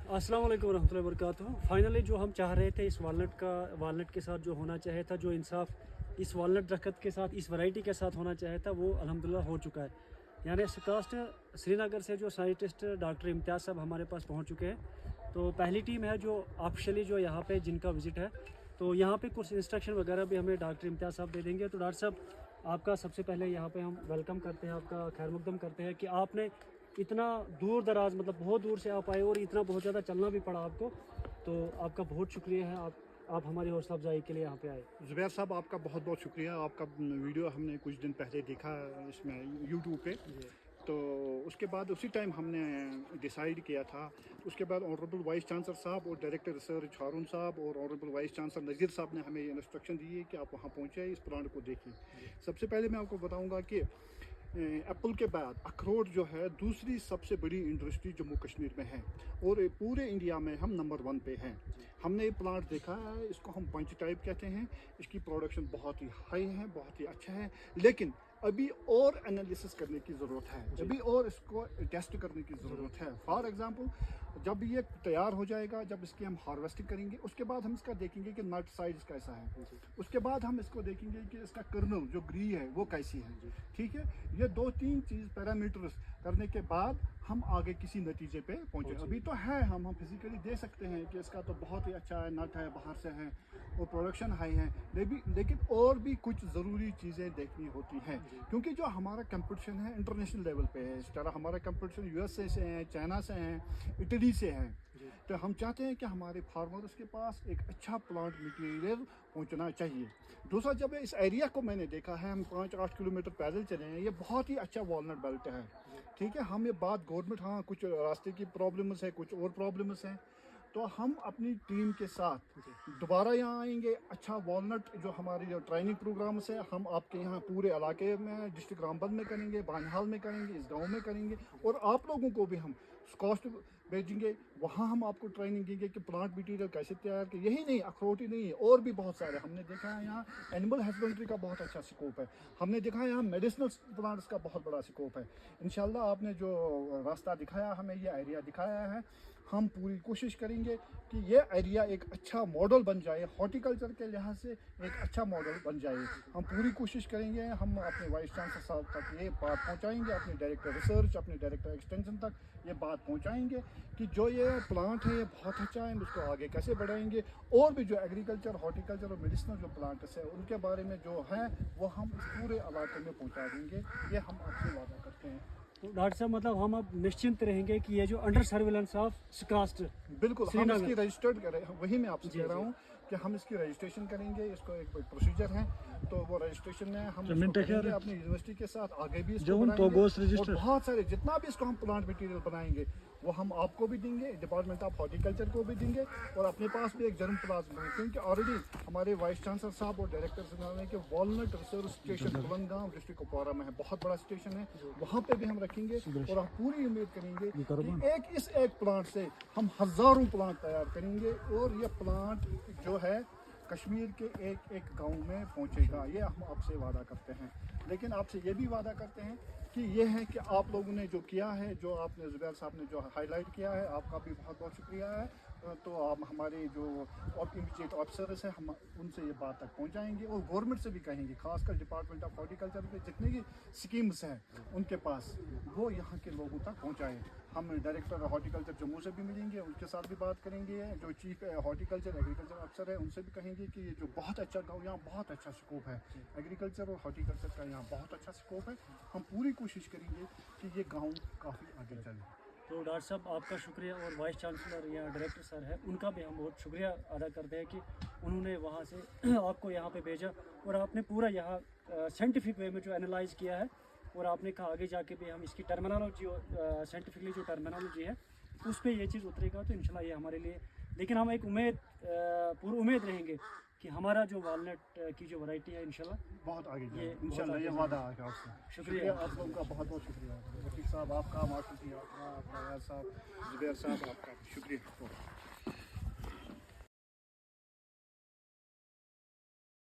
अस्सलाम वालेकुम रहमतुल्लाहि वबरकातुहू। फाइनली जो हम चाह रहे थे इस वालनट के साथ जो होना चाहिए था, जो इंसाफ इस वालनट दरख्त के साथ, इस वैरायटी के साथ होना चाहिए था, वो अल्हम्दुलिल्लाह हो चुका है। यानी स्कास्ट श्रीनगर से जो साइंटिस्ट डॉक्टर इम्तियाज़ साहब हमारे पास पहुंच चुके हैं। तो पहली टीम है जो ऑफिशियली जो यहाँ पे जिनका विज़िट है, तो यहाँ पे कुछ इंस्ट्रक्शन वगैरह भी हमें डॉक्टर इम्तियाज़ साहब दे देंगे। तो डॉक्टर साहब आपका सबसे पहले यहाँ पे हम वेलकम करते हैं, आपका खैर मकदम करते हैं कि आपने इतना दूर दराज, मतलब बहुत दूर से आप आए और इतना बहुत ज़्यादा चलना भी पड़ा आपको, तो आपका बहुत शुक्रिया है। आप हमारी हौसला अफजाई के लिए यहाँ पे आए। ज़ुबैर साहब, आपका बहुत बहुत शुक्रिया। आपका वीडियो हमने कुछ दिन पहले देखा इसमें यूट्यूब पे, तो उसके बाद उसी टाइम हमने डिसाइड किया था। उसके बाद ऑनरेबल वाइस चांसलर साहब और डायरेक्टर रिसर्च हारून साहब और ऑनरेबल वाइस चांसलर नज़ीर साहब ने हमें इंस्ट्रक्शन दी है कि आप वहाँ पहुँचे, इस प्लांट को देखिए। सबसे पहले मैं आपको बताऊँगा कि एप्पल के बाद अखरोट जो है दूसरी सबसे बड़ी इंडस्ट्री जम्मू कश्मीर में है और पूरे इंडिया में हम नंबर 1 पे हैं। हमने ये प्लांट देखा है, इसको हम पंच टाइप कहते हैं। इसकी प्रोडक्शन बहुत ही हाई है, बहुत ही अच्छा है, लेकिन अभी और एनालिसिस करने की ज़रूरत है, अभी और इसको टेस्ट करने की ज़रूरत है। फॉर एग्जांपल, जब ये तैयार हो जाएगा, जब इसकी हम हार्वेस्टिंग करेंगे, उसके बाद हम इसका देखेंगे कि नट साइज कैसा है। उसके बाद हम इसको देखेंगे कि इसका कर्नल जो ग्री है वो कैसी है। ठीक है, ये 2-3 चीज़ पैरामीटर्स करने के बाद हम आगे किसी नतीजे पे पहुंचे। अभी तो है, हम फिजिकली दे सकते हैं कि इसका तो बहुत ही अच्छा है, नट है, बाहर से है और प्रोडक्शन हाई है, लेकिन और भी कुछ ज़रूरी चीज़ें देखनी होती हैं, क्योंकि जो हमारा कंपटीशन है इंटरनेशनल लेवल पे है। इस तरह हमारा कंपटीशन यूएसए से है, चाइना से है, इटली से है। तो हम चाहते हैं कि हमारे फार्मर्स के पास एक अच्छा प्लांट मटीरियल पहुंचना चाहिए। दूसरा, जब इस एरिया को मैंने देखा है, हम 5-8 किलोमीटर पैदल चले हैं, ये बहुत ही अच्छा वॉलनट बेल्ट है। ठीक है, हम ये बात गवर्नमेंट, हाँ कुछ रास्ते की प्रॉब्लम्स है, कुछ और प्रॉब्लम्स हैं, तो हम अपनी टीम के साथ दोबारा यहाँ आएंगे। अच्छा वॉलनट जो हमारी जो ट्रेनिंग प्रोग्राम्स है, हम आपके यहाँ पूरे इलाके में, डिस्ट्रिक्ट रामबन में करेंगे, बानिहाल में करेंगे, इस गांव में करेंगे, और आप लोगों को भी हम कॉस्ट भेजेंगे। वहाँ हम आपको ट्रेनिंग देंगे कि प्लांट मटीरियल कैसे तैयार कि यही नहीं, अखरोट ही नहीं है, और भी बहुत सारे हमने देखा है। यहाँ एनिमल हस्बेंड्री का बहुत अच्छा स्कोप है। हमने देखा है यहाँ मेडिसिनल प्लांट्स का बहुत बड़ा स्कोप है। इंशाल्लाह आपने जो रास्ता दिखाया, हमें ये एरिया दिखाया है, हम पूरी कोशिश करेंगे कि ये एरिया एक अच्छा मॉडल बन जाए, हॉर्टिकल्चर के लिहाज से एक अच्छा मॉडल बन जाए। हम पूरी कोशिश करेंगे, हम अपने वाइस चांसलर साहब तक ये बात पहुंचाएंगे, अपने डायरेक्टर रिसर्च, अपने डायरेक्टर एक्सटेंशन तक ये बात पहुंचाएंगे कि जो ये प्लांट है ये बहुत अच्छा है, उसको आगे कैसे बढ़ाएंगे। और भी जो एग्रीकल्चर, हॉर्टिकल्चर और मेडिसिनल जो प्लांट्स है, उनके बारे में जो है वो हम इस पूरे इलाके में पहुँचा देंगे। ये हम आपसे वादा करते हैं। तो डॉक्टर साहब, मतलब हम अब निश्चिंत रहेंगे कि ये जो अंडर सर्विलेंस ऑफ स्कास्ट बिल्कुल हम इसकी रजिस्टर्ड करें, वही मैं आपसे कह रहा हूँ कि हम इसकी रजिस्ट्रेशन करेंगे। इसको एक प्रोसीजर है, तो वो रजिस्ट्रेशन में हम करेंगे अपनी यूनिवर्सिटी के साथ, आगे भी इसको बनाएंगे, और बहुत सारे जितना भी इसको हम प्लांट मटेरियल बनाएंगे वो हम आपको भी देंगे, डिपार्टमेंट ऑफ हॉर्टिकल्चर को भी देंगे, और अपने पास भी एक जर्म प्लाज्मा है, क्योंकि ऑलरेडी हमारे वाइस चांसलर साहब और डायरेक्टर से कि walnut research station Bulandgaon district Kupwara में है, बहुत बड़ा स्टेशन है, वहाँ पे भी हम रखेंगे। और हम पूरी उम्मीद करेंगे कि एक प्लांट से हम हज़ारों प्लांट तैयार करेंगे, और ये प्लांट जो है कश्मीर के एक एक गांव में पहुंचेगा। ये हम आपसे वादा करते हैं। लेकिन आपसे ये भी वादा करते हैं कि ये है कि आप लोगों ने जो किया है, जो आपने ज़ुबैर साहब ने जो हाईलाइट किया है, आपका भी बहुत बहुत शुक्रिया है। तो आप हमारे जो इमीडिएट ऑफिसर्स हैं, हम उनसे ये बात तक पहुंचाएंगे, और गवर्नमेंट से भी कहेंगे, खासकर डिपार्टमेंट ऑफ हॉर्टिकल्चर के जितने भी स्कीम्स हैं उनके पास, वो यहाँ के लोगों तक पहुँचाएँ। हम डायरेक्टर हॉर्टिकल्चर जम्मू से भी मिलेंगे, उनके साथ भी बात करेंगे, जो चीफ हॉर्टिकल्चर एग्रीकल्चर अफसर है उनसे भी कहेंगे कि ये जो बहुत अच्छा गाँव, यहाँ बहुत अच्छा स्कोप है एग्रीकल्चर और हॉर्टिकल्चर का, यहाँ बहुत अच्छा स्कोप है। हम पूरी कोशिश करेंगे कि ये गाँव काफ़ी आगे चले। तो डॉक्टर साहब, आपका शुक्रिया, और वाइस चांसलर या डायरेक्टर सर है उनका भी हम बहुत शुक्रिया अदा करते हैं कि उन्होंने वहाँ से आपको यहाँ पे भेजा, और आपने पूरा यहाँ साइंटिफिक वे में जो एनालाइज किया है, और आपने कहा आगे जाके भी हम इसकी टर्मिनोलॉजी और साइंटिफिकली जो टर्मिनोलॉजी है उस पर ये चीज़ उतरेगा, तो इंशाल्लाह ये हमारे लिए, लेकिन हम एक पूरी उम्मीद रहेंगे कि हमारा जो वालनट की जो वैरायटी है इंशाल्लाह बहुत आगे जाए, इंशाल्लाह ये वादा है आपसे। शुक्रिया, आप लोगों का बहुत बहुत शुक्रिया। रफीक साहब आपका, माशूक आपका, साहब, ज़ुबैर साहब आपका शुक्रिया।